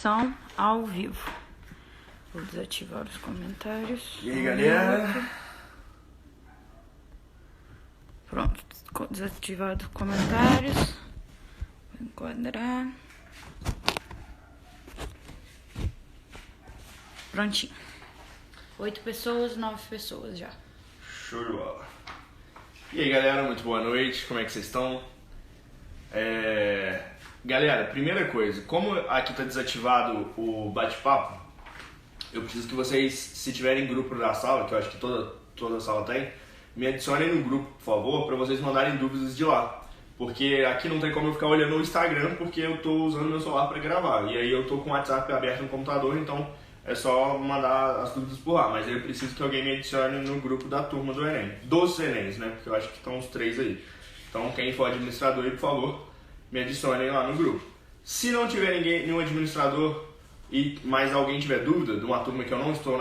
São ao vivo. Vou desativar os comentários. E aí, galera? Pronto, desativado os comentários. Vou enquadrar. Prontinho. 8 pessoas, 9 pessoas já. Show de bola. E aí, galera, muito boa noite. Como é que vocês estão? Galera, primeira coisa, como aqui tá desativado o bate-papo, eu preciso que vocês, se tiverem grupo da sala, que eu acho que toda sala tem, me adicionem no grupo, por favor, para vocês mandarem dúvidas de lá. Porque aqui não tem como eu ficar olhando o Instagram, porque eu tô usando meu celular para gravar. E aí eu tô com o WhatsApp aberto no computador, então é só mandar as dúvidas por lá. Mas aí eu preciso que alguém me adicione no grupo da turma do Enem. Dos Enems, né? Porque eu acho que estão os 3 aí. Então quem for administrador aí, por favor, me adicionem lá no grupo. Se não tiver nenhum administrador e mais alguém tiver dúvida de uma turma que eu não estou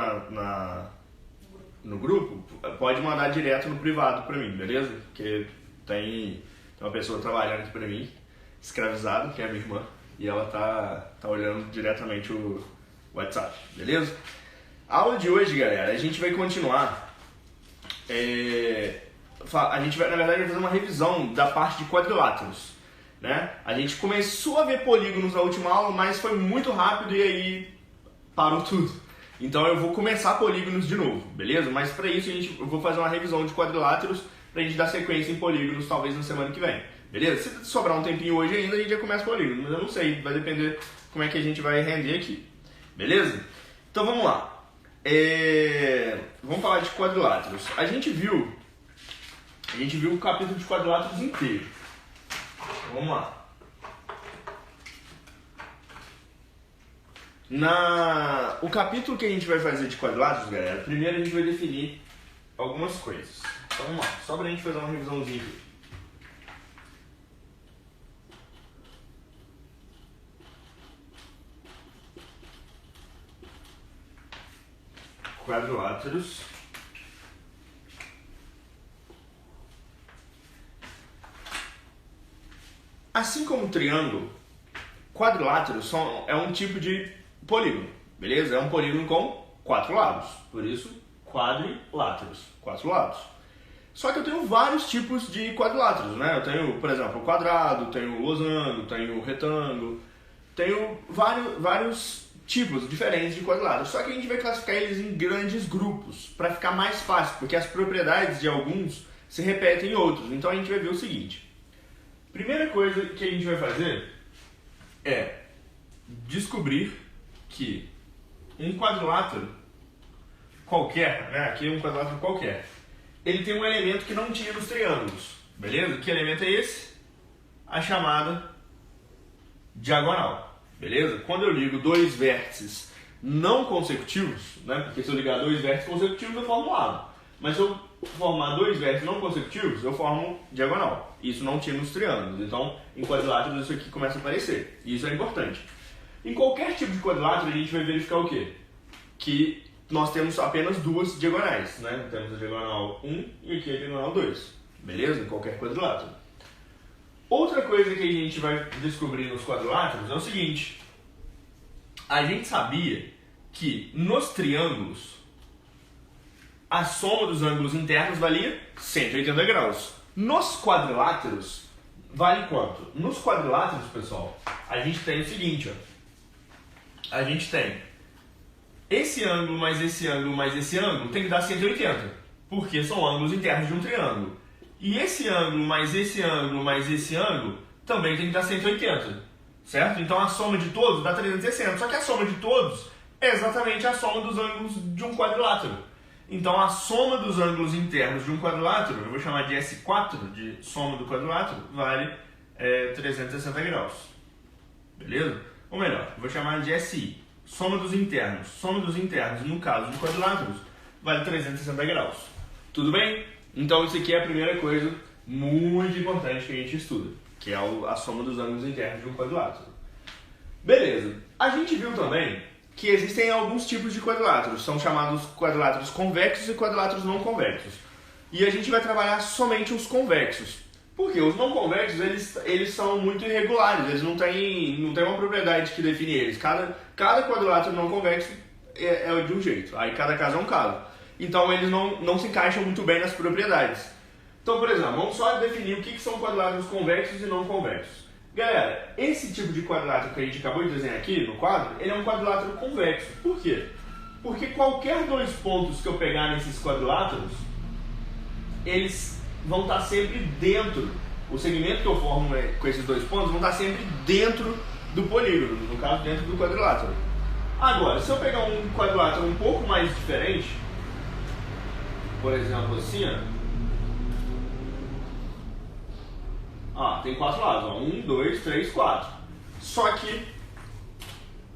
no grupo, pode mandar direto no privado pra mim, beleza? Porque tem uma pessoa trabalhando aqui pra mim, escravizada, que é a minha irmã, e ela tá olhando diretamente o WhatsApp, beleza? A aula de hoje, galera, a gente vai continuar. A gente vai, na verdade, fazer uma revisão da parte de quadriláteros, né? A gente começou a ver polígonos na última aula, mas foi muito rápido e aí parou tudo. Então eu vou começar polígonos de novo, beleza? Mas para isso eu vou fazer uma revisão de quadriláteros pra gente dar sequência em polígonos talvez na semana que vem, beleza? Se sobrar um tempinho hoje ainda, a gente já começa polígono, mas eu não sei, vai depender como é que a gente vai render aqui, beleza? Então vamos lá. Vamos falar de quadriláteros. A gente viu o capítulo de quadriláteros inteiro. Vamos lá. O capítulo que a gente vai fazer de quadriláteros, galera, primeiro a gente vai definir algumas coisas. Então vamos lá, só pra gente fazer uma revisãozinha aqui. Quadriláteros. Assim como o triângulo, quadrilátero é um tipo de polígono, beleza? É um polígono com 4 lados, por isso quadriláteros, 4 lados. Só que eu tenho vários tipos de quadriláteros, né? Eu tenho, por exemplo, o quadrado, tenho o losango, tenho o retângulo, tenho vários tipos diferentes de quadriláteros. Só que a gente vai classificar eles em grandes grupos, para ficar mais fácil, porque as propriedades de alguns se repetem em outros. Então a gente vai ver o seguinte. Primeira coisa que a gente vai fazer é descobrir que um quadrilátero qualquer, né, aqui é um quadrilátero qualquer, ele tem um elemento que não tinha nos triângulos, beleza? Que elemento é esse? A chamada diagonal, beleza? Quando eu ligo dois vértices não consecutivos, né, porque se eu ligar dois vértices consecutivos eu formo um lado, mas se eu formar dois vértices não consecutivos, eu formo diagonal. Isso não tinha nos triângulos, então em quadriláteros isso aqui começa a aparecer, e isso é importante. Em qualquer tipo de quadrilátero a gente vai verificar o quê? Que nós temos apenas duas diagonais, né? Temos a diagonal 1 e aqui a diagonal 2, beleza? Em qualquer quadrilátero. Outra coisa que a gente vai descobrir nos quadriláteros é o seguinte: a gente sabia que nos triângulos a soma dos ângulos internos valia 180 graus. Nos quadriláteros, vale quanto? Nos quadriláteros, pessoal, a gente tem o seguinte, ó. A gente tem esse ângulo mais esse ângulo mais esse ângulo tem que dar 180, porque são ângulos internos de um triângulo. E esse ângulo mais esse ângulo mais esse ângulo também tem que dar 180, certo? Então a soma de todos dá 360, só que a soma de todos é exatamente a soma dos ângulos de um quadrilátero. Então a soma dos ângulos internos de um quadrilátero, eu vou chamar de S4, de soma do quadrilátero, vale 360 graus. Beleza? Ou melhor, eu vou chamar de SI, soma dos internos. Soma dos internos, no caso de quadriláteros, vale 360 graus. Tudo bem? Então isso aqui é a primeira coisa muito importante que a gente estuda, que é a soma dos ângulos internos de um quadrilátero. Beleza. A gente viu também que existem alguns tipos de quadriláteros, são chamados quadriláteros convexos e quadriláteros não convexos. E a gente vai trabalhar somente os convexos, Porque os não convexos, eles são muito irregulares, eles não têm uma propriedade que define eles. Cada quadrilátero não convexo é de um jeito, aí cada caso é um caso. Então eles não se encaixam muito bem nas propriedades. Então, por exemplo, vamos só definir o que são quadriláteros convexos e não convexos. Galera, esse tipo de quadrilátero que a gente acabou de desenhar aqui no quadro, ele é um quadrilátero convexo. Por quê? Porque qualquer dois pontos que eu pegar nesses quadriláteros, eles vão estar sempre dentro, o segmento que eu formo com esses dois pontos vão estar sempre dentro do polígono, no caso dentro do quadrilátero. Agora, se eu pegar um quadrilátero um pouco mais diferente, por exemplo assim, tem 4 lados, 1, 2, 3, 4. Só que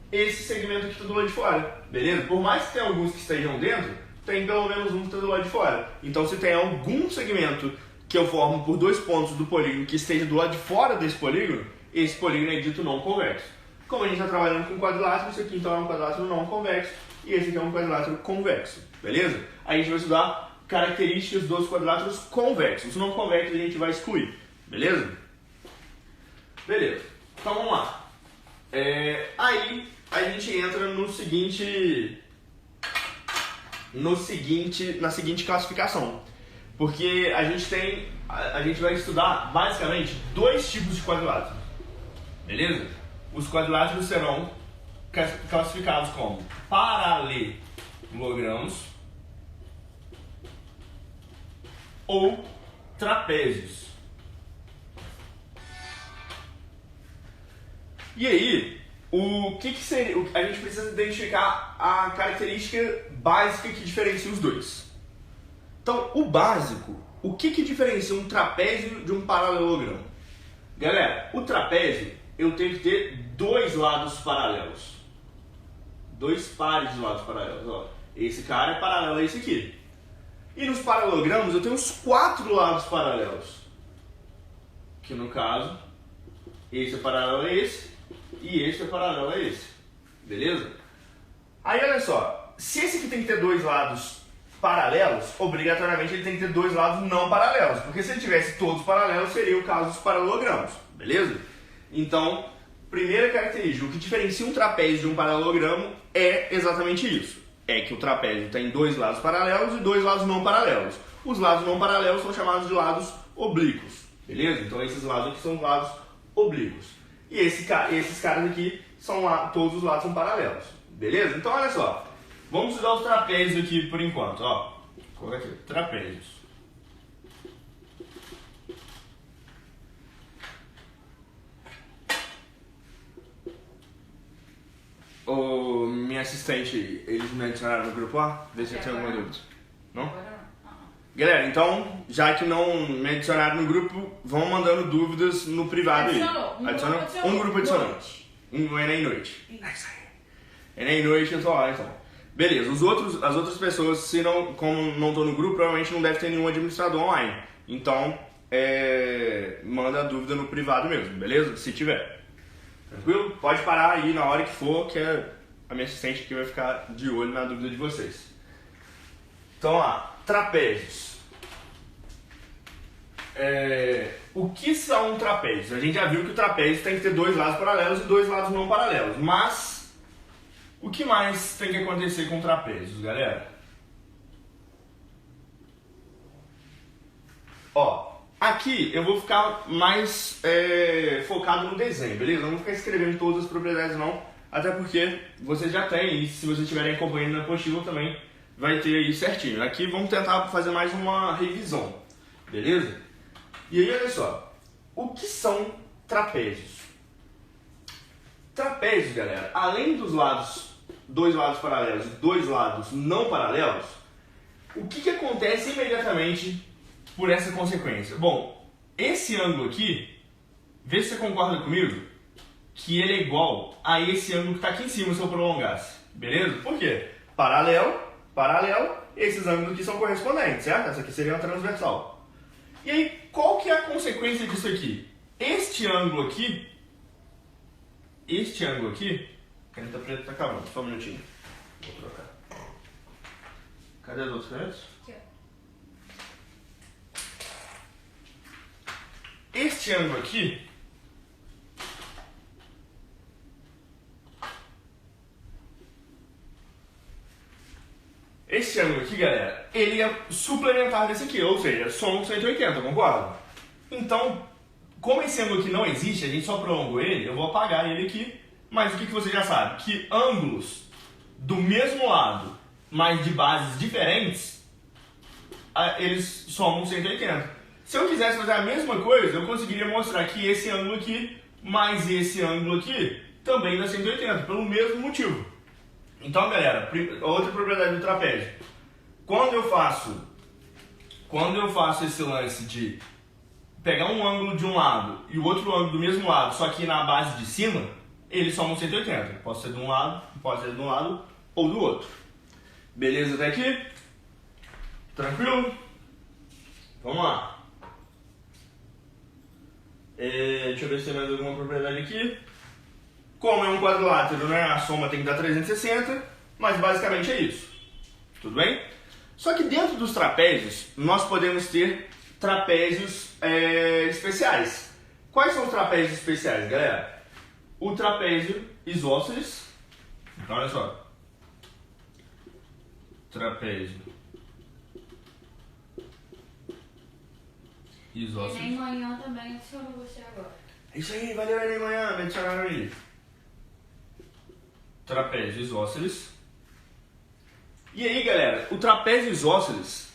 esse segmento aqui está do lado de fora, beleza? Por mais que tenha alguns que estejam dentro, tem pelo menos um que está do lado de fora. Então, se tem algum segmento que eu formo por dois pontos do polígono que esteja do lado de fora desse polígono, esse polígono é dito não convexo. Como a gente está trabalhando com quadrilátero, esse aqui então é um quadrilátero não convexo e esse aqui é um quadrilátero convexo, beleza? Aí a gente vai estudar características dos quadriláteros convexos. Os não convexos a gente vai excluir, beleza? Beleza. Então vamos lá. Aí a gente entra na seguinte classificação. Porque a gente vai estudar basicamente dois tipos de quadriláteros. Beleza? Os quadriláteros serão classificados como paralelogramos ou trapézios. E aí, o que seria? A gente precisa identificar a característica básica que diferencia os dois. Então, o básico, o que diferencia um trapézio de um paralelogramo? Galera, o trapézio, eu tenho que ter dois lados paralelos. Dois pares de lados paralelos. Ó. Esse cara é paralelo a esse aqui. E nos paralelogramos eu tenho os 4 lados paralelos. Que no caso, esse é paralelo a esse e esse é paralelo a esse. Beleza? Aí olha só, se esse aqui tem que ter dois lados paralelos, obrigatoriamente ele tem que ter dois lados não paralelos. Porque se ele tivesse todos paralelos, seria o caso dos paralelogramos. Beleza? Então, primeira característica, o que diferencia um trapézio de um paralelogramo é exatamente isso. É que o trapézio tem dois lados paralelos e dois lados não paralelos. Os lados não paralelos são chamados de lados oblíquos. Beleza? Então esses lados aqui são lados oblíquos. E esses caras aqui, todos os lados são paralelos. Beleza? Então olha só. Vamos estudar os trapézios aqui por enquanto. Ó, coloca aqui, trapézios. Minha assistente, eles me adicionaram no grupo A? Vê se eu tenho alguma dúvida. Não? Galera, então, já que não me adicionaram no grupo, vão mandando dúvidas no privado aí. Adicionou? Um grupo adicionou. Um Enem Noite. É isso aí. Enem Noite, eu tô lá então. Beleza, as outras pessoas, como não tô no grupo, provavelmente não deve ter nenhum administrador online. Então, manda a dúvida no privado mesmo, beleza? Se tiver. Tranquilo? Pode parar aí na hora que for, que a minha assistente aqui vai ficar de olho na dúvida de vocês. Então lá, trapézios. O que são trapézios? A gente já viu que o trapézio tem que ter dois lados paralelos e dois lados não paralelos. Mas, o que mais tem que acontecer com trapézios, galera? Ó, aqui eu vou ficar mais focado no desenho, beleza? Eu não vou ficar escrevendo todas as propriedades não, até porque vocês já têm, e se vocês estiverem acompanhando na apostila também vai ter aí certinho. Aqui vamos tentar fazer mais uma revisão, beleza? E aí olha só, o que são trapézios? Trapézios, galera, além dos dois lados paralelos e dois lados não paralelos, o que acontece imediatamente por essa consequência? Bom, esse ângulo aqui, vê se você concorda comigo, que ele é igual a esse ângulo que está aqui em cima se eu prolongasse. Beleza? Por quê? Paralelo, esses ângulos aqui são correspondentes, certo? Essa aqui seria uma transversal. E aí, qual que é a consequência disso aqui? Este ângulo aqui, a caneta preta está acabando, só um minutinho. Vou trocar. Cadê as outras canetas? este ângulo aqui galera, ele é suplementar desse aqui, ou seja, soma 180, concorda? Então, como esse ângulo aqui não existe, a gente só prolongou ele, eu vou apagar ele aqui, mas o que você já sabe? Que ângulos do mesmo lado, mas de bases diferentes, eles somam 180. Se eu quisesse fazer a mesma coisa, eu conseguiria mostrar que esse ângulo aqui, mais esse ângulo aqui, também dá 180, pelo mesmo motivo. Então, galera, outra propriedade do trapézio. Quando eu faço esse lance de pegar um ângulo de um lado e o outro ângulo do mesmo lado, só que na base de cima, eles somam 180. Pode ser de um lado ou do outro. Beleza até aqui? Tranquilo? Vamos lá. Deixa eu ver se tem mais alguma propriedade aqui. Como é um quadrilátero, né, a soma tem que dar 360, mas basicamente é isso. Tudo bem? Só que dentro dos trapézios, nós podemos ter trapézios especiais. Quais são os trapézios especiais, galera? O trapézio isósceles. Então, olha só. Trapézio isósceles. Enem Manhã também adicionou você agora. É isso aí, valeu Enem Manhã, me adicionaram aí. Trapézio isósceles. E aí, galera, o trapézio isósceles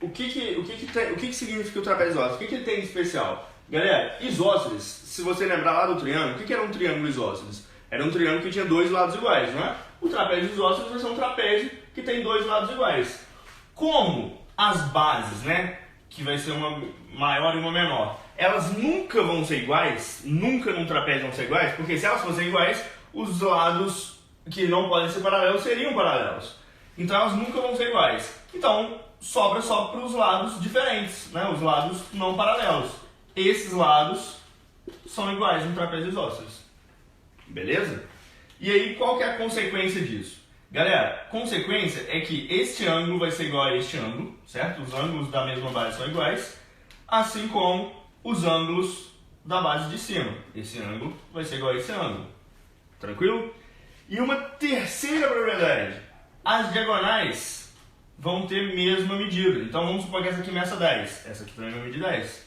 o que significa o trapézio isósceles? O que ele tem de especial? Galera, isósceles, se você lembrar lá do triângulo, o que era um triângulo isósceles? Era um triângulo que tinha dois lados iguais, não é? O trapézio isósceles vai ser um trapézio que tem dois lados iguais. Como as bases, né, que vai ser uma maior e uma menor, elas nunca vão ser iguais, nunca num trapézio vão ser iguais, porque se elas fossem iguais, os lados que não podem ser paralelos seriam paralelos. Então elas nunca vão ser iguais. Então sobra só para os lados diferentes, né? Os lados não paralelos. Esses lados são iguais no trapézio isósceles. Beleza? E aí qual que é a consequência disso? Galera, consequência é que este ângulo vai ser igual a este ângulo, certo? Os ângulos da mesma base são iguais, assim como os ângulos da base de cima. Esse ângulo vai ser igual a esse ângulo. Tranquilo? E uma terceira propriedade. As diagonais vão ter mesma medida. Então vamos supor que essa aqui meça 10. Essa aqui também vai medir 10.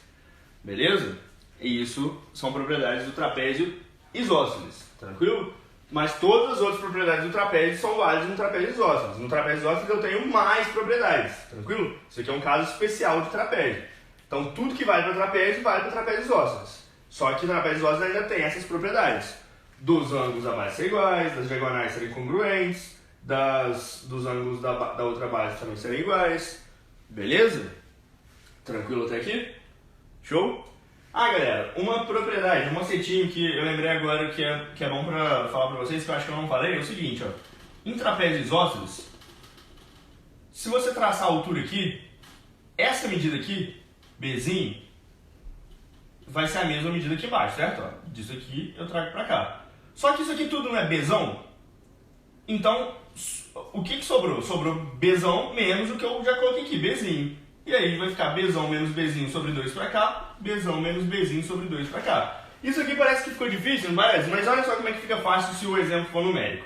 Beleza? E isso são propriedades do trapézio isósceles. Tranquilo? Mas todas as outras propriedades do trapézio são válidas no trapézio isósceles. No trapézio isósceles eu tenho mais propriedades. Tranquilo? Isso aqui é um caso especial de trapézio. Então tudo que vale para trapézio vale para trapézio isósceles. Só que o trapézio isósceles ainda tem essas propriedades. Dos ângulos da base serem iguais, das diagonais serem congruentes, dos ângulos da outra base também serem iguais. Beleza? Tranquilo até aqui? Show? Ah, galera, uma propriedade, um macetinho que eu lembrei agora que é bom pra falar pra vocês, que eu acho que eu não falei, é o seguinte, ó. Em trapézio isósceles, se você traçar a altura aqui, essa medida aqui, Bzinho, vai ser a mesma medida aqui embaixo, certo? Ó, disso aqui eu trago pra cá. Só que isso aqui tudo não é Bzão? Então, o que sobrou? Sobrou Bzão menos o que eu já coloquei aqui, Bzinho. E aí vai ficar Bzão menos Bzinho sobre 2 pra cá, Bzão menos Bzinho sobre 2 pra cá. Isso aqui parece que ficou difícil, não parece? Mas olha só como é que fica fácil se o exemplo for numérico.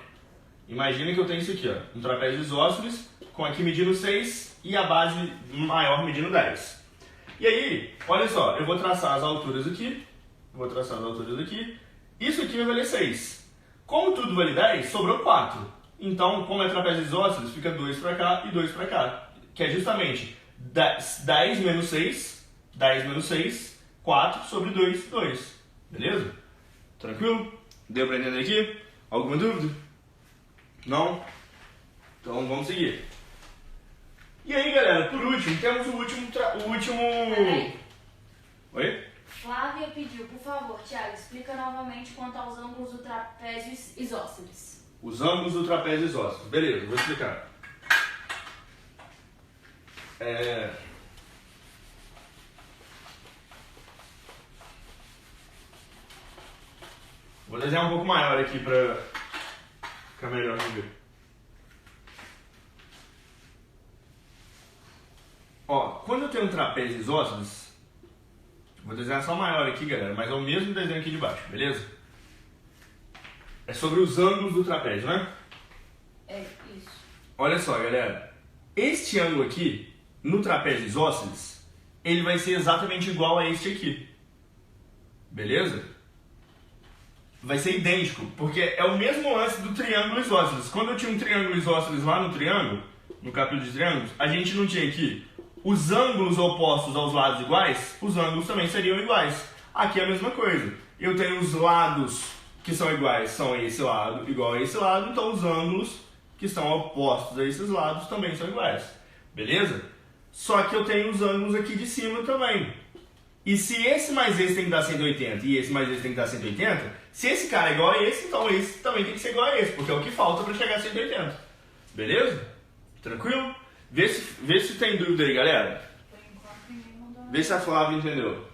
Imagina que eu tenho isso aqui, ó, um trapézio isósceles, com aqui medindo 6 e a base maior medindo 10. E aí, olha só, eu vou traçar as alturas aqui, isso aqui vai valer 6. Como tudo vale 10, sobrou 4. Então, como é trapézio isósceles, fica 2 pra cá e 2 pra cá. Que é justamente 10 menos 6, 4 sobre 2, 2. Beleza? Tranquilo? Deu pra entender aqui? Alguma dúvida? Não? Então vamos seguir. E aí, galera, por último, temos o último... Peraí. Oi? Flávia pediu, por favor, Thiago, explica novamente quanto aos ângulos do trapézio isósceles. Os ângulos do trapézio isósceles. Beleza, vou explicar. Vou desenhar um pouco maior aqui para ficar melhor de ver. Ó, quando eu tenho um trapézio isósceles, Vou desenhar só maior aqui, galera, mas é o mesmo desenho aqui de baixo, beleza? É sobre os ângulos do trapézio, né? É isso. Olha só, galera. Este ângulo aqui, no trapézio isósceles, ele vai ser exatamente igual a este aqui. Beleza? Vai ser idêntico, porque é o mesmo lance do triângulo isósceles. Quando eu tinha um triângulo isósceles lá no triângulo, no capítulo de triângulos, a gente não tinha aqui os ângulos opostos aos lados iguais, os ângulos também seriam iguais. Aqui é a mesma coisa. Eu tenho os lados que são iguais, são esse lado igual a esse lado, então os ângulos que estão opostos a esses lados também são iguais. Beleza? Só que eu tenho os ângulos aqui de cima também. E se esse mais esse tem que dar 180 e esse mais esse tem que dar 180, se esse cara é igual a esse, então esse também tem que ser igual a esse, porque é o que falta para chegar a 180. Beleza? Tranquilo? Vê se tem dúvida aí, galera. Por enquanto ninguém mandou nada. Vê se a Flávia entendeu.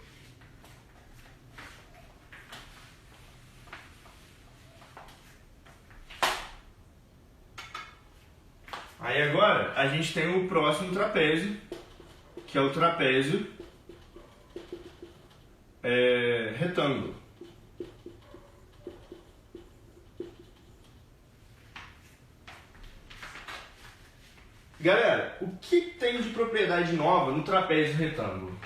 Aí agora a gente tem o próximo trapézio, que é o trapézio retângulo. Galera, o que tem de propriedade nova no trapézio retângulo?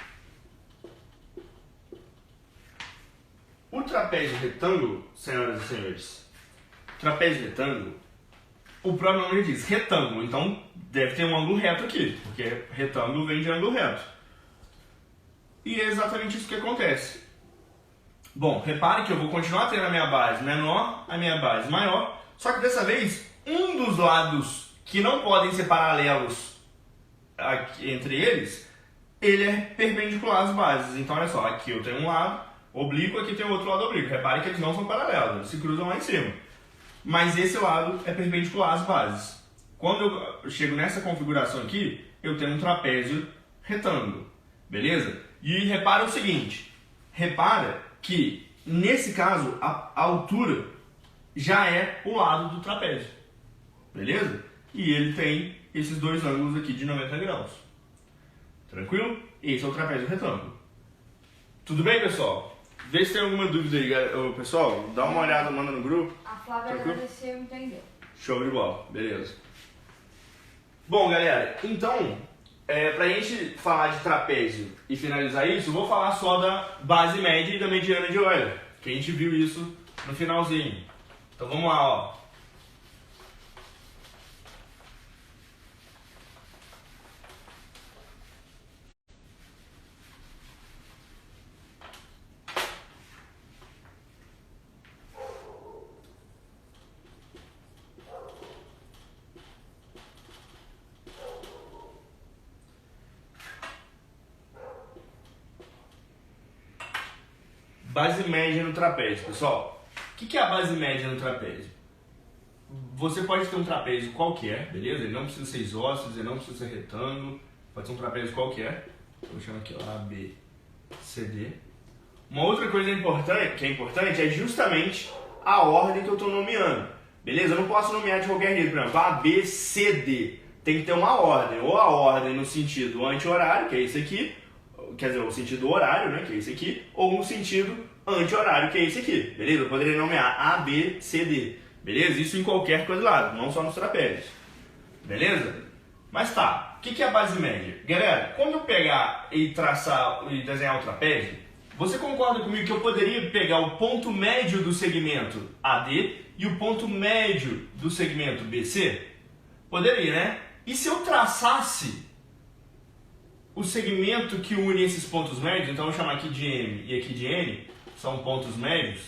O trapézio retângulo, senhoras e senhores, trapézio retângulo, o próprio nome diz retângulo, então deve ter um ângulo reto aqui, porque retângulo vem de ângulo reto. E é exatamente isso que acontece. Bom, repare que eu vou continuar tendo a minha base menor, a minha base maior, só que dessa vez um dos lados que não podem ser paralelos entre eles, ele é perpendicular às bases. Então olha só, aqui eu tenho um lado oblíquo, aqui tem o outro lado oblíquo. Repare que eles não são paralelos, eles se cruzam lá em cima. Mas esse lado é perpendicular às bases. Quando eu chego nessa configuração aqui, eu tenho um trapézio retângulo, beleza? E repara o seguinte, repara que nesse caso a altura já é o lado do trapézio, beleza? E ele tem esses dois ângulos aqui de 90 graus. Tranquilo? Esse é o trapézio retângulo. Tudo bem, pessoal? Vê se tem alguma dúvida aí, pessoal. Dá uma olhada, manda no grupo. A Flávia agradeceu e entendeu. Show de bola, beleza. Bom, galera, então, pra gente falar de trapézio e finalizar isso, eu vou falar só da base média e da mediana de Euler, que a gente viu isso no finalzinho. Então vamos lá, ó. Base média no trapézio, pessoal. O que é a base média no trapézio? Você pode ter um trapézio qualquer, beleza? Ele não precisa ser isósceles, ele não precisa ser retângulo. Pode ser um trapézio qualquer. Vou chamar aqui A, B, C, D. Uma outra coisa que é importante é justamente a ordem que eu estou nomeando. Beleza? Eu não posso nomear de qualquer jeito, por exemplo, A, B, C, D. Tem que ter uma ordem. Ou a ordem no sentido anti-horário, que é esse aqui. Quer dizer, o sentido horário, né, que é esse aqui, ou um sentido anti-horário, que é esse aqui, beleza? Eu poderia nomear A, B, C, D, beleza? Isso em qualquer coisa lá, não só nos trapézios, beleza? Mas tá, o que é a base média? Galera, quando eu pegar e traçar e desenhar o trapézio, você concorda comigo que eu poderia pegar o ponto médio do segmento AD e o ponto médio do segmento BC? Poderia, né? E se eu traçasse o segmento que une esses pontos médios, então eu vou chamar aqui de M e aqui de N, são pontos médios,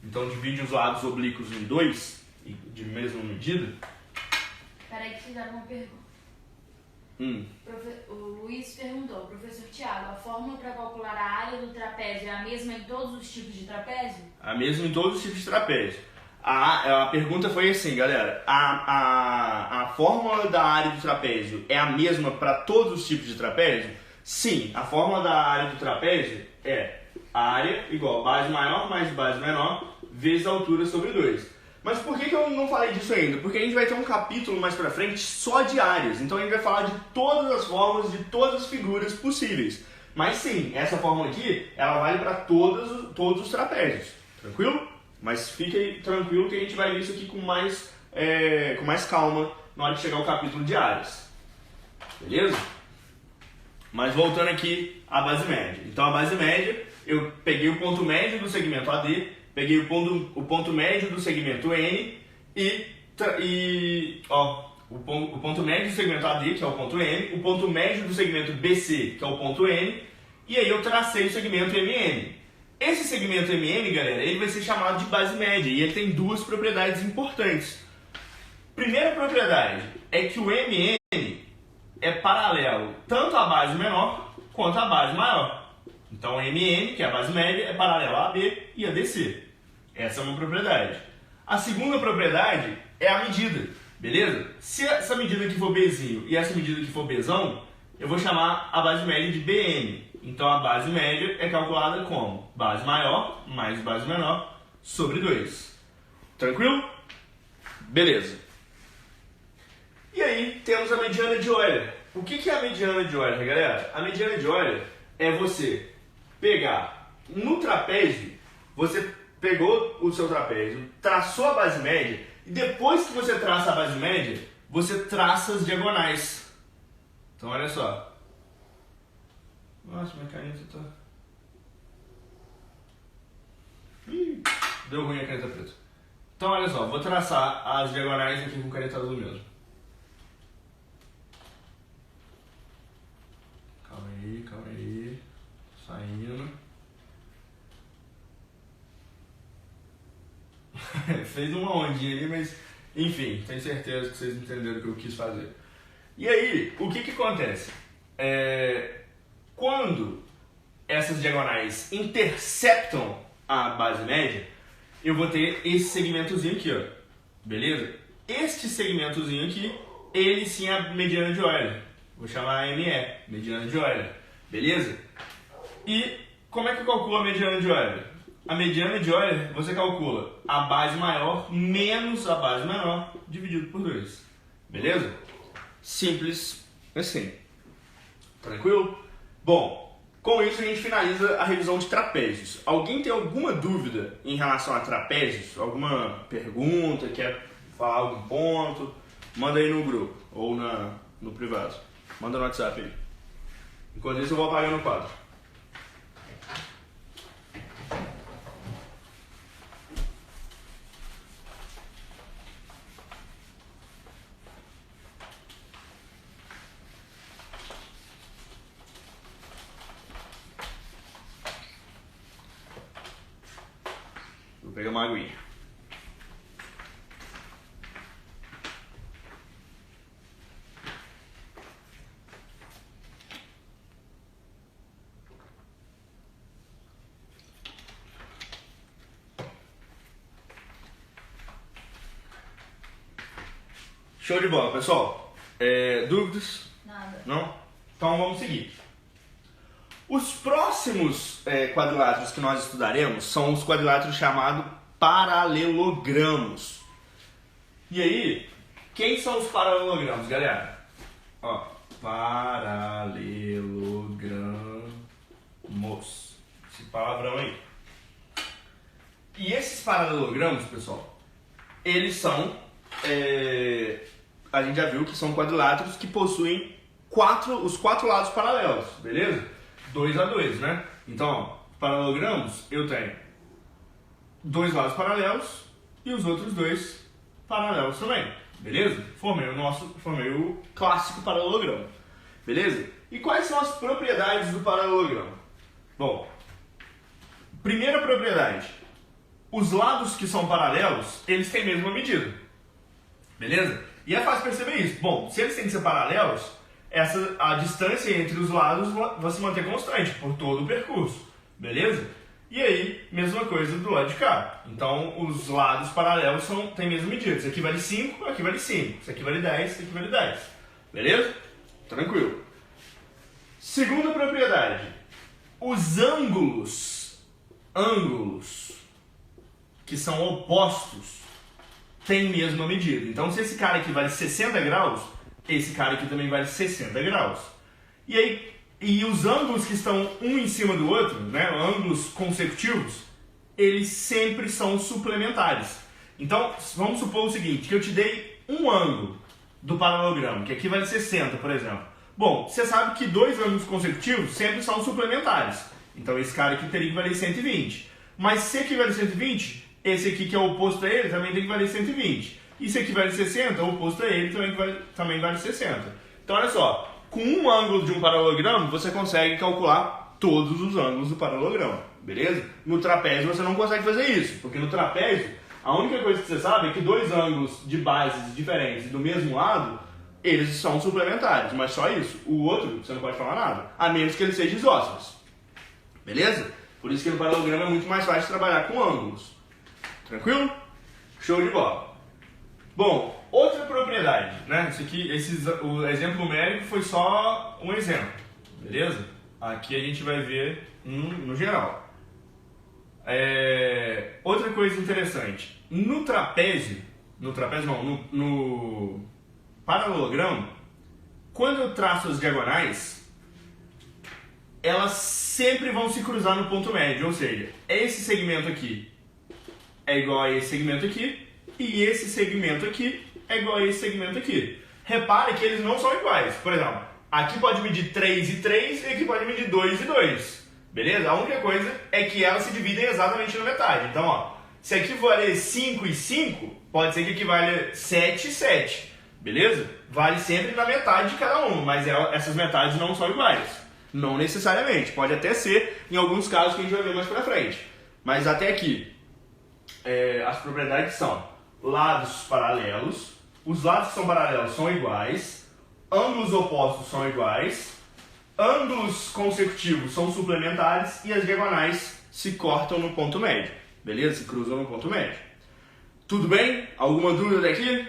então divide os lados oblíquos em dois, de mesma medida. Peraí que fizeram uma pergunta. O Luiz perguntou, professor Tiago, a fórmula para calcular a área do trapézio é a mesma em todos os tipos de trapézio? A mesma em todos os tipos de trapézio. A pergunta foi assim, galera, a fórmula da área do trapézio é a mesma para todos os tipos de trapézio? Sim, a fórmula da área do trapézio é área igual base maior mais base menor vezes a altura sobre 2. Mas por que eu não falei disso ainda? Porque a gente vai ter um capítulo mais pra frente só de áreas, então a gente vai falar de todas as formas, de todas as figuras possíveis. Mas sim, essa fórmula aqui, ela vale para todos os trapézios, tranquilo? Mas fique aí tranquilo que a gente vai ver isso aqui com mais calma na hora de chegar ao capítulo de áreas, beleza? Mas voltando aqui à base média. Então a base média, eu peguei o ponto médio do segmento AD, peguei o ponto médio do segmento N o ponto médio do segmento AD, que é o ponto M, o ponto médio do segmento BC, que é o ponto N, e aí eu tracei o segmento MM. Esse segmento MM, galera, ele vai ser chamado de base média e ele tem duas propriedades importantes. Primeira propriedade é que o MM é paralelo tanto à base menor quanto à base maior. Então o MM, que é a base média, é paralelo a AB e a DC. Essa é uma propriedade. A segunda propriedade é a medida, beleza? Se essa medida aqui for Bzinho e essa medida aqui for Bzão, eu vou chamar a base média de BM. Então a base média é calculada como base maior mais base menor sobre 2. Tranquilo? Beleza. E aí temos a mediana de Euler. O que é a mediana de Euler, galera? A mediana de Euler é você pegar no trapézio, você pegou o seu trapézio, traçou a base média e depois que você traça a base média, você traça as diagonais. Então olha só. Nossa, minha caneta tá... Ih, deu ruim a caneta preta. Então olha só, vou traçar as diagonais aqui com caneta azul mesmo. Calma aí. Saindo. Fez uma ondinha ali, mas enfim, tenho certeza que vocês entenderam o que eu quis fazer. E aí, o que acontece? Quando essas diagonais interceptam a base média, eu vou ter esse segmentozinho aqui, ó. Beleza? Este segmentozinho aqui, ele sim é a mediana de Euler. Vou chamar ME, mediana de Euler. Beleza? E como é que eu calculo a mediana de Euler? A mediana de Euler, você calcula a base maior menos a base menor dividido por 2. Beleza? Simples assim. Tranquilo? Bom, com isso a gente finaliza a revisão de trapézios. Alguém tem alguma dúvida em relação a trapézios? Alguma pergunta? Quer falar algum ponto? Manda aí no grupo ou no privado. Manda no WhatsApp aí. Enquanto isso eu vou apagando o quadro. Vou pegar uma aguinha. Show de bola, pessoal. Dúvidas? Nada. Não? Então vamos seguir. Os próximos quadriláteros que nós estudaremos são os quadriláteros chamados paralelogramos. E aí, quem são os paralelogramos, galera? Ó, paralelogramos. Esse palavrão aí. E esses paralelogramos, pessoal, eles são... a gente já viu que são quadriláteros que possuem os quatro lados paralelos, beleza? 2 a 2, né? Então, ó, paralelogramos, eu tenho 2 lados paralelos e os outros 2 paralelos também, beleza? Formei o clássico paralelogramo, beleza? E quais são as propriedades do paralelogramo? Bom, primeira propriedade, os lados que são paralelos, eles têm a mesma medida, beleza? E é fácil perceber isso. Bom, se eles têm que ser paralelos, a distância entre os lados vai se manter constante por todo o percurso, beleza? E aí, mesma coisa do lado de cá. Então, os lados paralelos têm a mesma medida. Isso aqui vale 5, aqui vale 5. Isso aqui vale 10, isso aqui vale 10. Beleza? Tranquilo. Segunda propriedade. Os ângulos que são opostos têm a mesma medida. Então, se esse cara aqui vale 60 graus, esse cara aqui também vale 60 graus. E aí, E os ângulos que estão um em cima do outro, né, ângulos consecutivos, eles sempre são suplementares. Então, vamos supor o seguinte, que eu te dei um ângulo do paralelogramo, que aqui vale 60, por exemplo. Bom, você sabe que dois ângulos consecutivos sempre são suplementares. Então, esse cara aqui teria que valer 120. Mas se aqui vale 120, esse aqui que é o oposto a ele também tem que valer 120. E se aqui vale 60, o oposto a ele também vale 60. Então, olha só. Com um ângulo de um paralelogramo, você consegue calcular todos os ângulos do paralelogramo, beleza? No trapézio você não consegue fazer isso, porque no trapézio, a única coisa que você sabe é que dois ângulos de bases diferentes do mesmo lado, eles são suplementares, mas só isso. O outro, você não pode falar nada, a menos que ele seja isósceles, beleza? Por isso que no paralelogramo é muito mais fácil trabalhar com ângulos. Tranquilo? Show de bola. Bom, outra propriedade, né? O exemplo numérico foi só um exemplo, beleza? Aqui a gente vai ver no geral. Outra coisa interessante, no paralelogramo, quando eu traço as diagonais, elas sempre vão se cruzar no ponto médio, ou seja, esse segmento aqui é igual a esse segmento aqui, e esse segmento aqui é igual a esse segmento aqui. Repare que eles não são iguais. Por exemplo, aqui pode medir 3 e 3 e aqui pode medir 2 e 2. Beleza? A única coisa é que elas se dividem exatamente na metade. Então, ó, se aqui valer 5 e 5, pode ser que aqui valha 7 e 7. Beleza? Vale sempre na metade de cada um, mas essas metades não são iguais. Não necessariamente. Pode até ser em alguns casos que a gente vai ver mais pra frente. Mas até aqui, as propriedades são lados paralelos, os lados que são paralelos são iguais, ângulos opostos são iguais, ângulos consecutivos são suplementares e as diagonais se cortam no ponto médio, beleza? Se cruzam no ponto médio. Tudo bem? Alguma dúvida daqui?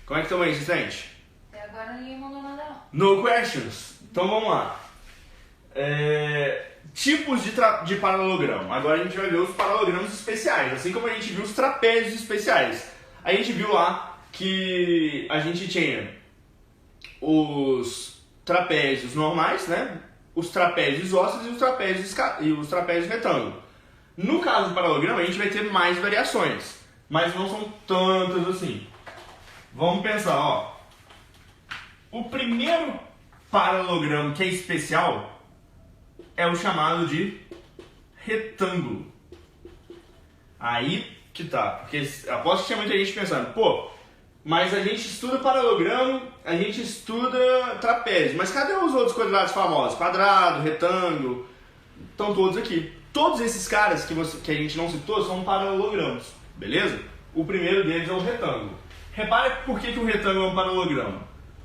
Como é que estão aí, assistente? Até agora ninguém mandou nada não. No questions? Então vamos lá. Tipos de paralelogramo. Agora a gente vai ver os paralelogramas especiais, assim como a gente viu os trapézios especiais. A gente viu lá que a gente tinha os trapézios normais, né? Os trapézios isósceles e os trapézios retângulo. No caso do paralelogramo, a gente vai ter mais variações, mas não são tantas assim. Vamos pensar, ó. O primeiro paralelogramo que é especial é o chamado de retângulo. Aí que tá, porque aposto que tinha muita gente pensando, pô, mas a gente estuda paralelogramo, a gente estuda trapézio, mas cadê os outros quadrados famosos? Quadrado, retângulo, estão todos aqui. Todos esses caras que a gente não citou são paralelogramos, beleza? O primeiro deles é o retângulo. Repare por que o retângulo é um paralelogramo.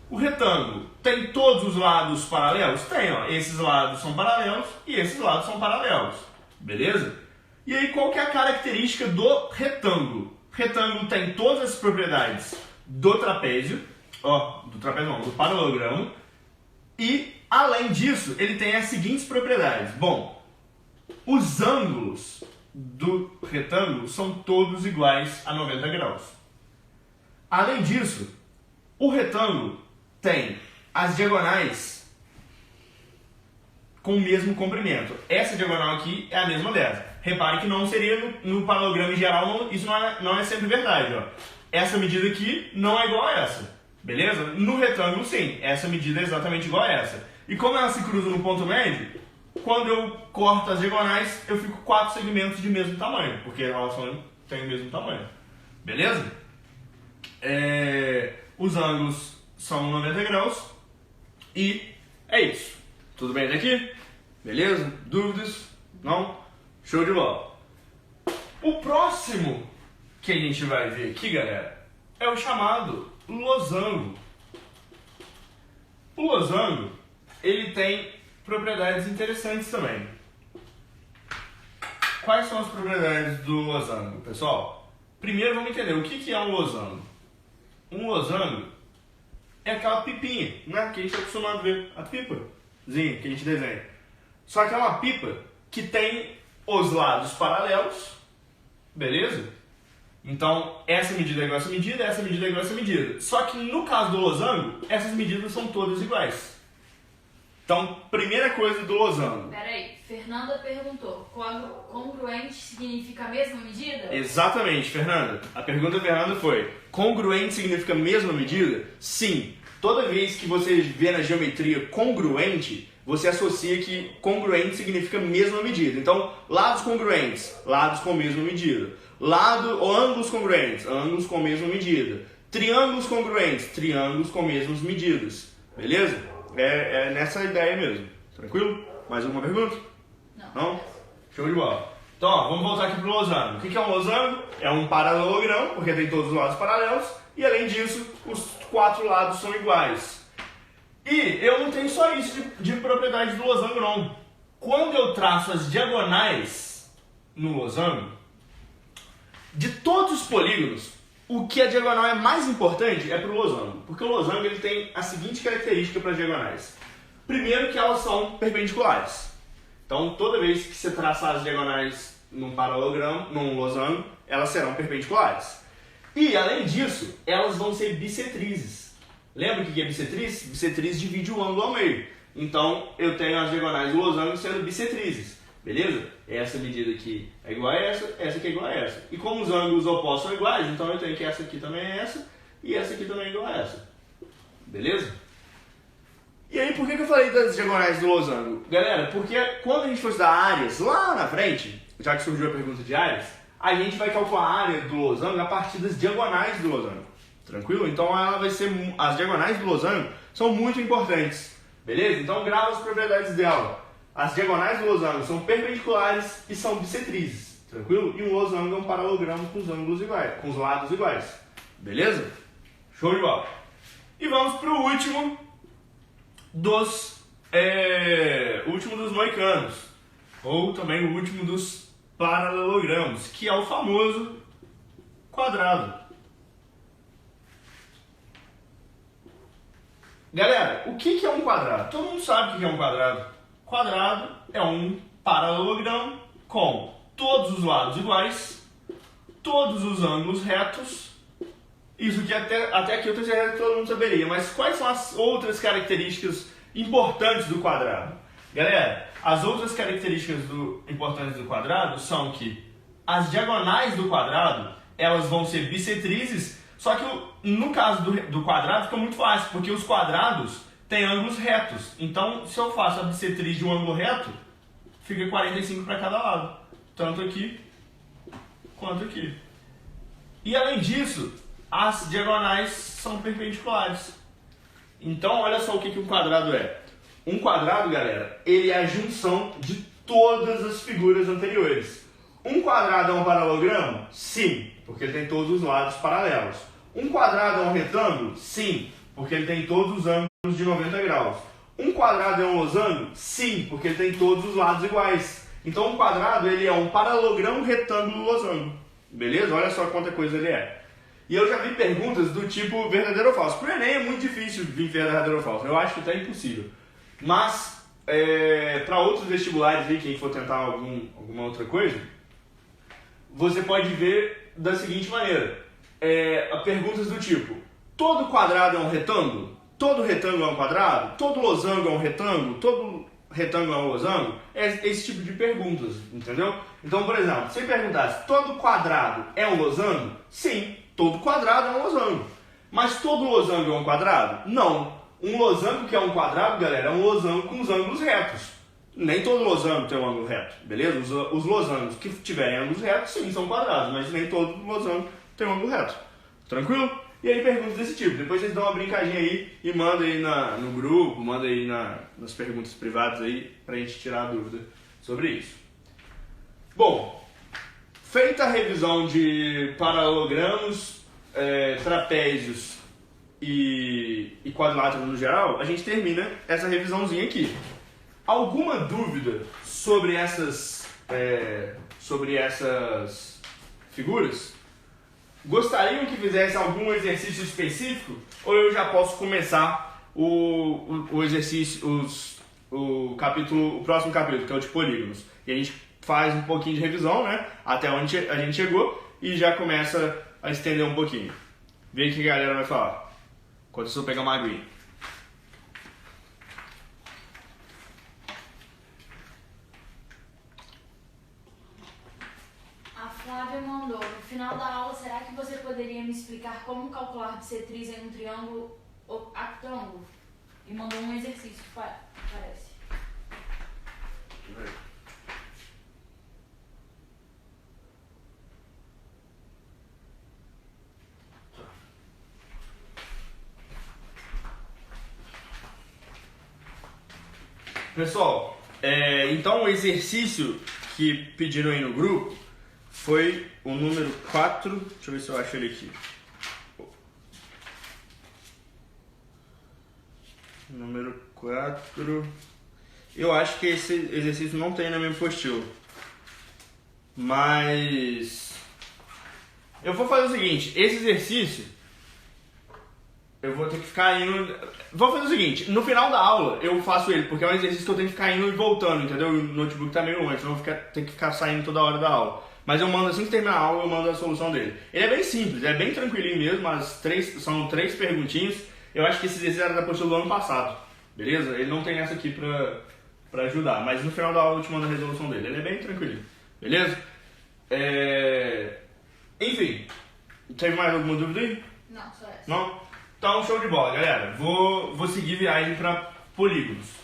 O retângulo tem todos os lados paralelos? Tem, ó. Esses lados são paralelos e esses lados são paralelos, beleza? E aí, qual que é a característica do retângulo? O retângulo tem todas as propriedades do trapézio, do paralelogramo, e, além disso, ele tem as seguintes propriedades. Bom, os ângulos do retângulo são todos iguais a 90 graus. Além disso, o retângulo tem as diagonais com o mesmo comprimento. Essa diagonal aqui é a mesma dessa. Repare que não seria no paralelogramo em geral, isso não é sempre verdade. Ó. Essa medida aqui não é igual a essa, beleza? No retângulo, sim, essa medida é exatamente igual a essa. E como ela se cruza no ponto médio, quando eu corto as diagonais, eu fico 4 segmentos de mesmo tamanho, porque elas têm o mesmo tamanho, beleza? Os ângulos são 90 graus e é isso. Tudo bem daqui? Beleza? Dúvidas? Não? Show de bola. O próximo que a gente vai ver aqui, galera, é o chamado losango. O losango, ele tem propriedades interessantes também. Quais são as propriedades do losango, pessoal? Primeiro vamos entender o que é um losango. Um losango é aquela pipinha, né, que a gente está acostumado a ver, a pipazinha que a gente desenha. Só que é uma pipa que tem os lados paralelos, beleza? Então, essa medida é igual a essa medida, essa medida é igual a essa medida. Só que no caso do losango, essas medidas são todas iguais. Então, primeira coisa do losango. Peraí, Fernanda perguntou, congruente significa a mesma medida? Exatamente, Fernanda. A pergunta da Fernanda foi, congruente significa a mesma medida? Sim. Toda vez que você vê na geometria congruente, você associa que congruente significa mesma medida. Então, lados congruentes, lados com mesma medida. Ângulos congruentes, ângulos com mesma medida. Triângulos congruentes, triângulos com mesmas medidas. Beleza? É nessa ideia mesmo. Tranquilo? Mais alguma pergunta? Não? Show de bola. Então, ó, vamos voltar aqui pro losango. O que é um losango? É um paralelogramo, porque tem todos os lados paralelos. E além disso, os 4 lados são iguais. E eu não tenho só isso de propriedade do losango, não. Quando eu traço as diagonais no losango, de todos os polígonos, o que a diagonal é mais importante é para o losango. Porque o losango ele tem a seguinte característica para as diagonais. Primeiro que elas são perpendiculares. Então, toda vez que você traçar as diagonais num paralelogramo, num losango, elas serão perpendiculares. E, além disso, elas vão ser bissetrizes. Lembra o que é bissetriz? Bissetriz divide o ângulo ao meio. Então, eu tenho as diagonais do losango sendo bissetrizes. Beleza? Essa medida aqui é igual a essa aqui é igual a essa. E como os ângulos opostos são iguais, então eu tenho que essa aqui também é essa, e essa aqui também é igual a essa. Beleza? E aí, por que eu falei das diagonais do losango? Galera, porque quando a gente for estudar áreas lá na frente, já que surgiu a pergunta de áreas, a gente vai calcular a área do losango a partir das diagonais do losango. Tranquilo? Então ela vai ser. As diagonais do losango são muito importantes. Beleza? Então grava as propriedades dela. As diagonais do losango são perpendiculares e são bissetrizes. Tranquilo? E um losango é um paralelogramo com os ângulos iguais, com os lados iguais. Beleza? Show de bola. E vamos para o último dos moicanos. Ou também o último dos paralelogramos, que é o famoso quadrado. Galera, o que é um quadrado? Todo mundo sabe o que é um quadrado. Quadrado é um paralelogramo com todos os lados iguais, todos os ângulos retos. Isso que até aqui eu tenho certeza que todo mundo saberia. Mas quais são as outras características importantes do quadrado? Galera, as outras características importantes do quadrado são que as diagonais do quadrado elas vão ser bissetrizes, só que no caso do quadrado fica muito fácil, porque os quadrados têm ângulos retos. Então, se eu faço a bissetriz de um ângulo reto, fica 45 para cada lado. Tanto aqui, quanto aqui. E além disso, as diagonais são perpendiculares. Então, olha só o que um quadrado é. Um quadrado, galera, ele é a junção de todas as figuras anteriores. Um quadrado é um paralelogramo? Sim, porque ele tem todos os lados paralelos. Um quadrado é um retângulo? Sim, porque ele tem todos os ângulos de 90 graus. Um quadrado é um losango? Sim, porque ele tem todos os lados iguais. Então um quadrado ele é um paralelogramo, retângulo, losango. Beleza? Olha só quanta coisa ele é. E eu já vi perguntas do tipo verdadeiro ou falso. Para o Enem é muito difícil vir verdadeiro ou falso. Eu acho que até impossível. Mas para outros vestibulares aí, quem for tentar alguma outra coisa, você pode ver da seguinte maneira. Perguntas do tipo: todo quadrado é um retângulo? Todo retângulo é um quadrado? Todo losango é um retângulo? Todo retângulo é um losango? É esse tipo de perguntas, entendeu? Então, por exemplo, se perguntasse: todo quadrado é um losango? Sim, todo quadrado é um losango. Mas todo losango é um quadrado? Não. Um losango que é um quadrado, galera, é um losango com os ângulos retos. Nem todo losango tem um ângulo reto, beleza? Os losangos que tiverem ângulos retos, sim, são quadrados, mas nem todo losango tem um ângulo reto. Tranquilo? E aí perguntas desse tipo. Depois vocês dão uma brincadinha aí e manda aí no grupo, manda aí nas perguntas privadas aí pra gente tirar a dúvida sobre isso. Bom, feita a revisão de paralelogramos, trapézios e quadriláteros no geral, a gente termina essa revisãozinha aqui. Alguma dúvida sobre essas figuras? Gostariam que fizesse algum exercício específico? Ou eu já posso começar o exercício, o próximo capítulo, que é o de polígonos? E a gente faz um pouquinho de revisão, né? Até onde a gente chegou e já começa a estender um pouquinho. Vê o que a galera vai falar. Enquanto eu pegar uma aguinha. me explicar como calcular bissetriz em um triângulo octângulo. E mandou um exercício, parece. Pessoal, então o exercício que pediram aí no grupo foi o número 4. Deixa eu ver se eu acho ele aqui. Número 4. Eu acho que esse exercício não tem na minha apostila. Mas eu vou fazer o seguinte, esse exercício eu vou ter que ficar indo. Vou fazer o seguinte, no final da aula eu faço ele, porque é um exercício que eu tenho que ficar indo e voltando, entendeu? O notebook tá meio longe, senão eu vou ter que ficar saindo toda hora da aula. Mas eu mando assim que terminar a aula, eu mando a solução dele. Ele é bem simples, é bem tranquilinho mesmo, são 3 perguntinhas. Eu acho que esse exercício era da apostila do ano passado, beleza? Ele não tem essa aqui pra ajudar, mas no final da aula eu te mando a resolução dele. Ele é bem tranquilinho, beleza? Enfim, teve mais alguma dúvida aí? Não, só essa. Não? Então, show de bola, galera. Vou seguir viagem para polígonos.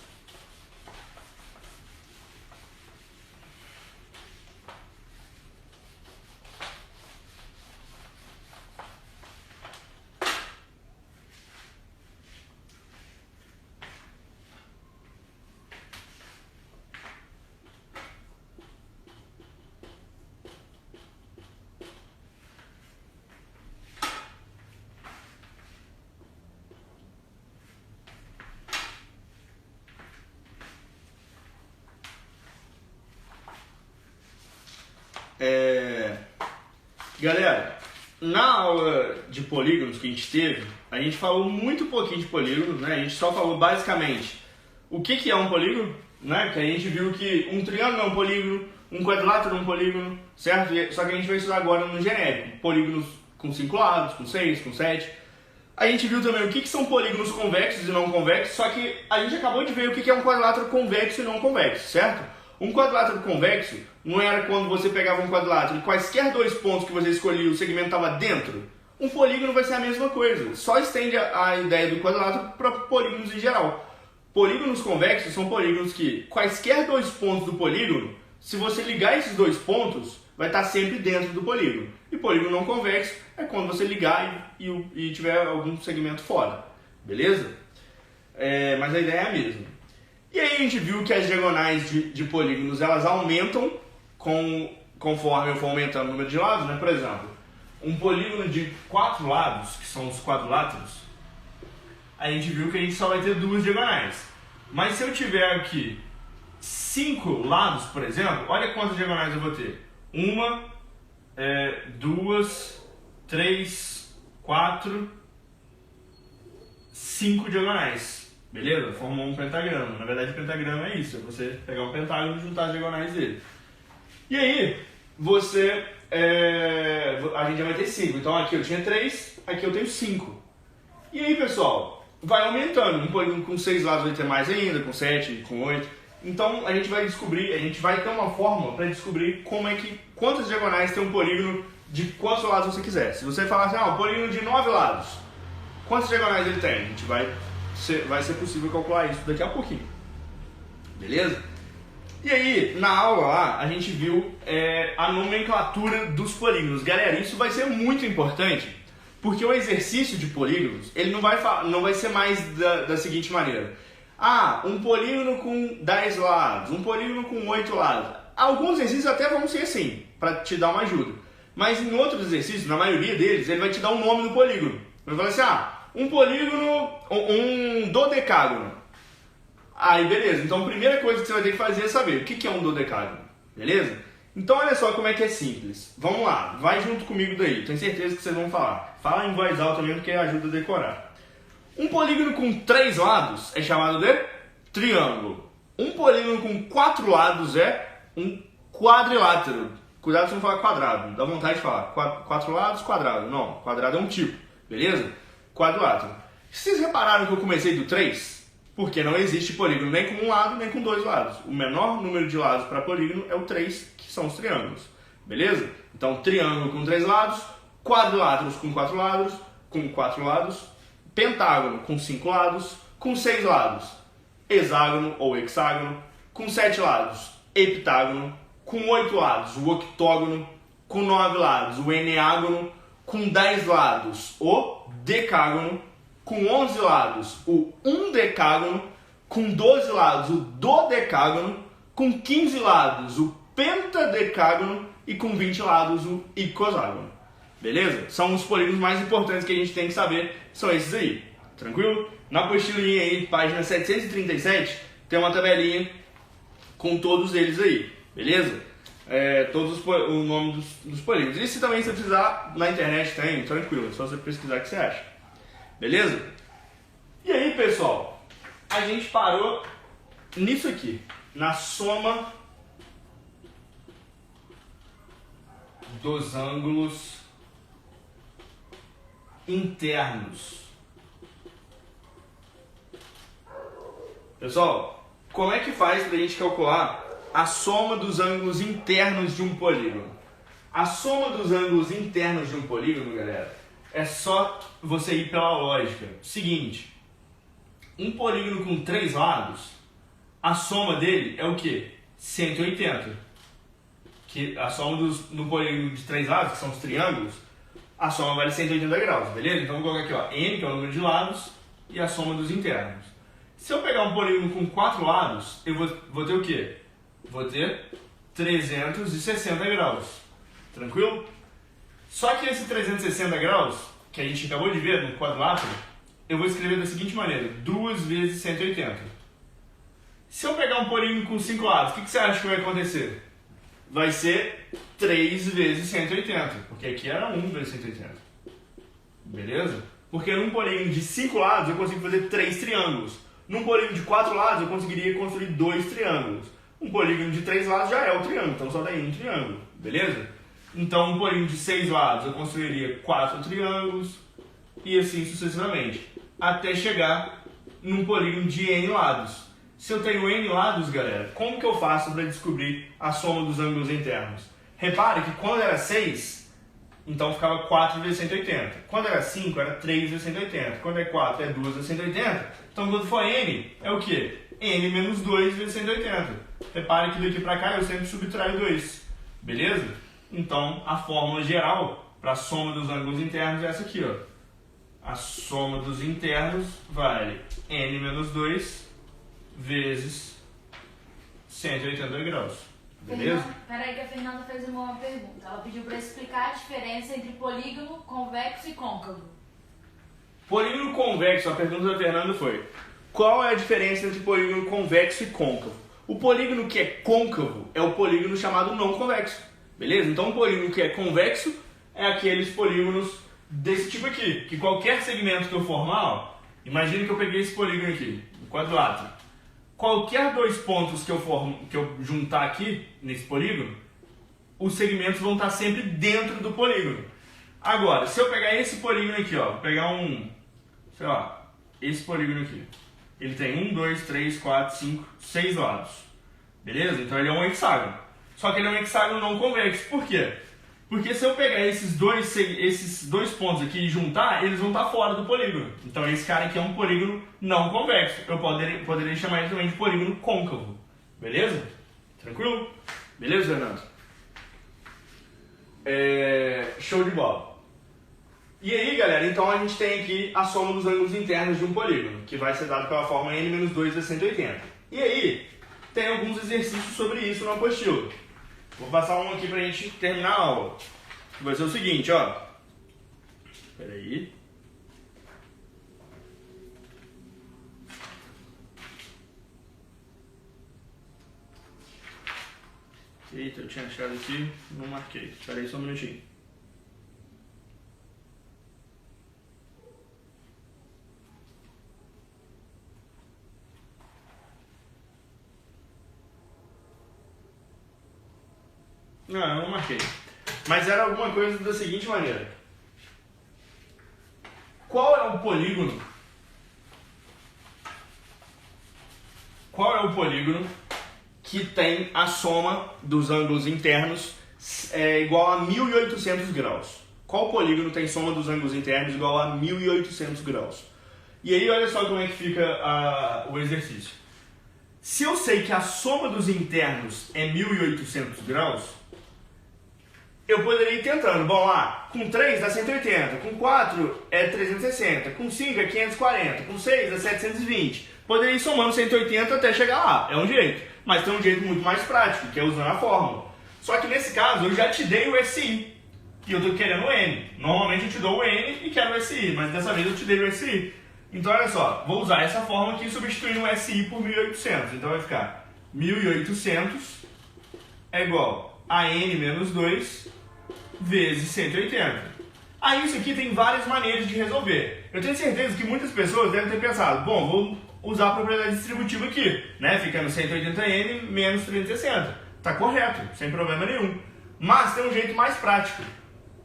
Galera, na aula de polígonos que a gente teve, a gente falou muito pouquinho de polígonos, né? A gente só falou basicamente o que é um polígono, né? Que a gente viu que um triângulo é um polígono, um quadrilátero é um polígono, certo? Só que a gente vai estudar agora no genérico, polígonos com 5 lados, com 6, com 7. A gente viu também o que são polígonos convexos e não convexos, só que a gente acabou de ver o que é um quadrilátero convexo e não convexo, certo? Um quadrilátero convexo não era quando você pegava um quadrilátero e quaisquer 2 pontos que você escolhia, o segmento estava dentro. Um polígono vai ser a mesma coisa, só estende a ideia do quadrilátero para polígonos em geral. Polígonos convexos são polígonos que quaisquer 2 pontos do polígono, se você ligar esses 2 pontos, vai estar sempre dentro do polígono. E polígono não convexo é quando você ligar e tiver algum segmento fora, beleza? Mas a ideia é a mesma. E aí a gente viu que as diagonais de polígonos, elas aumentam conforme eu for aumentando o número de lados, né? Por exemplo, um polígono de 4 lados, que são os quadriláteros, a gente viu que a gente só vai ter 2 diagonais. Mas se eu tiver aqui 5 lados, por exemplo, olha quantas diagonais eu vou ter. 1, 2, 3, 4, 5 diagonais. Beleza? Formou um pentagrama. Na verdade, o pentagrama é isso. É você pegar um pentágono e juntar as diagonais dele. E aí, a gente já vai ter 5. Então aqui eu tinha 3, aqui eu tenho 5. E aí, pessoal, vai aumentando. Um polígono com 6 lados vai ter mais ainda, com 7, com 8. Então a gente vai descobrir, a gente vai ter uma fórmula para descobrir quantas diagonais tem um polígono de quantos lados você quiser. Se você falar assim, um polígono de 9 lados, quantas diagonais ele tem? A gente vai ser possível calcular isso daqui a pouquinho. Beleza? E aí, na aula lá, a gente viu a nomenclatura dos polígonos. Galera, isso vai ser muito importante, porque o exercício de polígonos, ele não vai ser mais da seguinte maneira. Um polígono com 10 lados, um polígono com 8 lados. Alguns exercícios até vão ser assim, para te dar uma ajuda. Mas em outros exercícios, na maioria deles, ele vai te dar o nome do polígono. Ele vai falar assim, um polígono, um dodecágono. Aí beleza, então a primeira coisa que você vai ter que fazer é saber o que é um dodecágono, beleza? Então olha só como é que é simples. Vamos lá, vai junto comigo daí, tenho certeza que vocês vão falar. Fala em voz alta mesmo que ajuda a decorar. Um polígono com 3 lados é chamado de triângulo. Um polígono com 4 lados é um quadrilátero. Cuidado se não falar quadrado, dá vontade de falar 4 lados, quadrado. Não, quadrado é um tipo, beleza? Quadrilátero. Vocês repararam que eu comecei do 3? Porque não existe polígono nem com um lado, nem com 2 lados. O menor número de lados para polígono é o 3, que são os triângulos. Beleza? Então, triângulo com 3 lados, quadriláteros com 4 lados, pentágono com 5 lados, com 6 lados, hexágono ou hexágono, com 7 lados, heptágono, com 8 lados, o octógono, com 9 lados, o eneágono, com 10 lados, o decágono, com 11 lados, o undecágono, com 12 lados, o dodecágono, com 15 lados, o pentadecágono e com 20 lados, o icoságono. Beleza? São os polígonos mais importantes que a gente tem que saber, são esses aí. Tranquilo? Na apostilinha aí, página 737, tem uma tabelinha com todos eles aí. Beleza? O nome dos polígonos. E se também você precisar, na internet tem, tranquilo, é só você pesquisar o que você acha. Beleza? E aí, pessoal, a gente parou nisso aqui, na soma dos ângulos internos. Pessoal, como é que faz para a gente calcular a soma dos ângulos internos de um polígono? A soma dos ângulos internos de um polígono, galera, é só você ir pela lógica. Seguinte, um polígono com 3 lados, a soma dele é o quê? 180. Que a soma no polígono de 3 lados, que são os triângulos, a soma vale 180 graus, beleza? Então vou colocar aqui, ó, n, que é o número de lados, e a soma dos internos. Se eu pegar um polígono com 4 lados, eu vou ter o quê? Vou ter 360 graus. Tranquilo? Só que esse 360 graus, que a gente acabou de ver no quadrilátero, eu vou escrever da seguinte maneira: 2 vezes 180. Se eu pegar um polígono com 5 lados, o que você acha que vai acontecer? Vai ser 3 vezes 180, porque aqui era 1 vezes 180. Beleza? Porque num polígono de 5 lados eu consigo fazer 3 triângulos. Num polígono de 4 lados eu conseguiria construir 2 triângulos. Um polígono de 3 lados já é o triângulo, então só daí um triângulo. Beleza? Então um polígono de 6 lados eu construiria 4 triângulos e assim sucessivamente, até chegar num polígono de n lados. Se eu tenho n lados, galera, como que eu faço para descobrir a soma dos ângulos internos? Repare que quando era 6, então ficava 4 vezes 180. Quando era 5, era 3 vezes 180. Quando é 4, é 2 vezes 180. Então quando for n, é o quê? n menos 2 vezes 180. Repare que daqui para cá eu sempre subtraio 2. Beleza? Então a fórmula geral para a soma dos ângulos internos é essa aqui, ó. A soma dos internos vale n menos 2 vezes 180 graus. Beleza? Peraí que a Fernanda fez uma pergunta. Ela pediu para explicar a diferença entre polígono convexo e côncavo. Polígono convexo, a pergunta da Fernanda foi: qual é a diferença entre polígono convexo e côncavo? O polígono que é côncavo é o polígono chamado não convexo. Beleza? Então o polígono que é convexo é aqueles polígonos desse tipo aqui, que qualquer segmento que eu formar, ó, imagina que eu peguei esse polígono aqui, o quadrilátero. Qualquer 2 pontos que eu juntar aqui nesse polígono, os segmentos vão estar sempre dentro do polígono. Agora, se eu pegar esse polígono aqui, ó, pegar sei lá, esse polígono aqui, ele tem 1, 2, 3, 4, 5, 6 lados. Beleza? Então ele é um hexágono. Só que ele é um hexágono não convexo. Por quê? Porque se eu pegar esses dois pontos aqui e juntar, eles vão estar fora do polígono. Então esse cara aqui é um polígono não convexo. Eu poderia chamar ele também de polígono côncavo. Beleza? Tranquilo? Beleza, Fernando? Show de bola. E aí, galera, então a gente tem aqui a soma dos ângulos internos de um polígono, que vai ser dado pela fórmula n menos 2 vezes 180. E aí, tem alguns exercícios sobre isso na apostila. Vou passar um aqui pra gente terminar a aula. Vai ser o seguinte, ó. Espera aí. Eita, eu tinha achado aqui, não marquei. Espera aí só um minutinho. Não, eu não marquei. Mas era alguma coisa da seguinte maneira. Qual é o polígono? Qual é o polígono que tem a soma dos ângulos internos igual a 1800 graus? qual polígono tem soma dos ângulos internos igual a 1.800 graus? E aí olha só como é que fica o exercício. Se eu sei que a soma dos internos é 1.800 graus, eu poderia ir tentando. Bom, lá, com 3 dá 180, com 4 é 360, com 5 é 540, com 6 é 720. Poderia ir somando 180 até chegar lá, é um jeito. Mas tem um jeito muito mais prático, que é usando a fórmula. Só que nesse caso eu já te dei o SI, e eu estou querendo o N. Normalmente eu te dou o N e quero o SI, mas dessa vez eu te dei o SI. Então olha só, vou usar essa fórmula aqui substituindo o SI por 1.800. Então vai ficar 1.800 é igual a N menos 2 vezes 180. Aí isso aqui tem várias maneiras de resolver. Eu tenho certeza que muitas pessoas devem ter pensado, bom, vou usar a propriedade distributiva aqui, né? Ficando 180N menos 360. Tá correto, sem problema nenhum. Mas tem um jeito mais prático.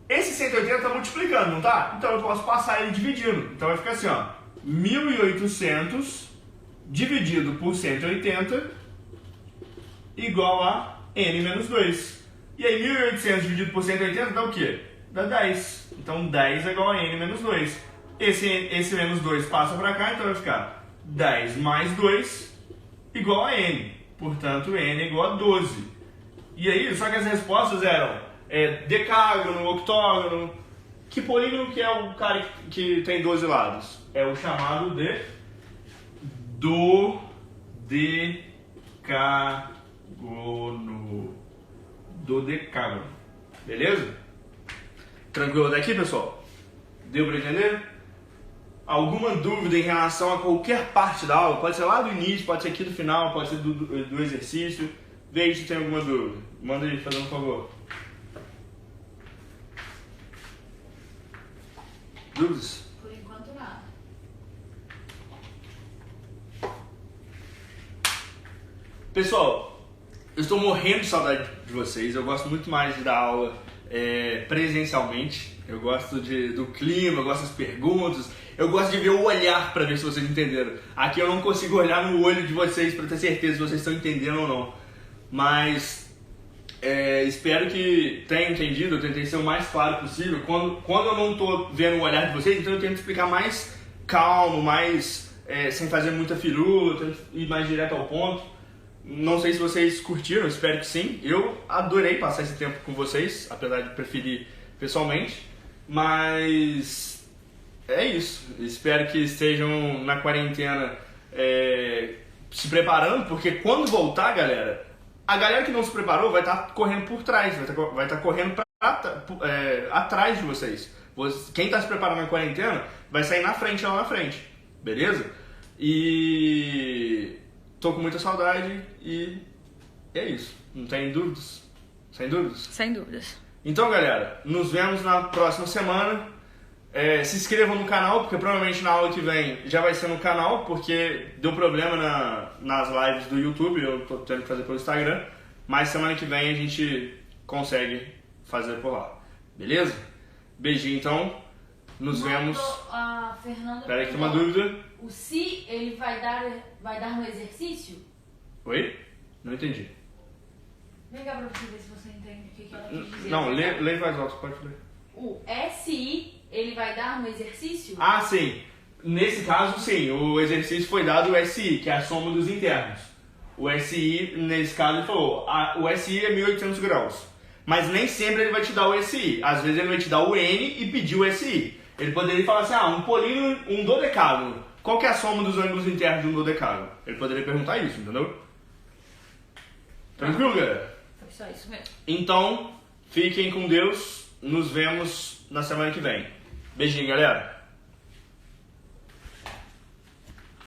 Esse 180 está multiplicando, não tá? Então eu posso passar ele dividindo. Então vai ficar assim, ó. 1.800 dividido por 180 igual a N menos 2. E aí 1.800 dividido por 180 dá o quê? Dá 10. Então 10 é igual a N menos 2. Esse menos 2 passa para cá, então vai ficar 10 mais 2 igual a N. Portanto, N é igual a 12. E aí, só que as respostas eram decágono, octógono. Que polígono que é o cara que tem 12 lados? É o chamado de dodecágono. Dodecágono. Beleza? Tranquilo até aqui, pessoal? Deu para entender? Alguma dúvida em relação a qualquer parte da aula? Pode ser lá do início, pode ser aqui do final, pode ser do exercício. Veja se tem alguma dúvida. Manda aí, fazendo um favor. Dúvidas? Por enquanto, nada. Pessoal, eu estou morrendo de saudade de vocês. Eu gosto muito mais de dar aula presencialmente. Eu gosto do clima, eu gosto das perguntas. Eu gosto de ver o olhar para ver se vocês entenderam. Aqui eu não consigo olhar no olho de vocês para ter certeza se vocês estão entendendo ou não. Mas espero que tenham entendido. Eu tentei ser o mais claro possível. Quando eu não estou vendo o olhar de vocês, então eu tento explicar mais calmo, mais sem fazer muita firula, tento ir mais direto ao ponto. Não sei se vocês curtiram, espero que sim. Eu adorei passar esse tempo com vocês, apesar de preferir pessoalmente. Mas é isso. Espero que estejam na quarentena se preparando, porque quando voltar, galera, a galera que não se preparou vai estar correndo por trás, vai estar correndo atrás de vocês. Quem está se preparando na quarentena vai sair na frente, lá na frente. Beleza? E tô com muita saudade e é isso. Não tem dúvidas? Sem dúvidas? Sem dúvidas. Então, galera, nos vemos na próxima semana. Se inscrevam no canal, porque provavelmente na aula que vem já vai ser no canal, porque deu problema nas lives do YouTube, eu tô tendo que fazer pelo Instagram, mas semana que vem a gente consegue fazer por lá. Beleza? Beijinho, então. Nos vemos. A Fernanda. Peraí que tem uma dúvida. O se ele vai dar no exercício? Oi? Não entendi. Vem cá pra você ver se você entende o que ela quis dizer. Não, lê mais alto, pode ler. O SI, ele vai dar no exercício? Ah, sim. Nesse caso, sim. O exercício foi dado o SI, que é a soma dos internos. O SI, nesse caso, ele falou, o SI é 1.800 graus. Mas nem sempre ele vai te dar o SI. Às vezes ele vai te dar o N e pedir o SI. Ele poderia falar assim, um polígono, um dodecágono. Qual que é a soma dos ângulos internos de um dodecágono? Ele poderia perguntar isso, entendeu? Tranquilo, galera? Foi só isso mesmo. Então, fiquem com Deus. Nos vemos na semana que vem. Beijinho, galera.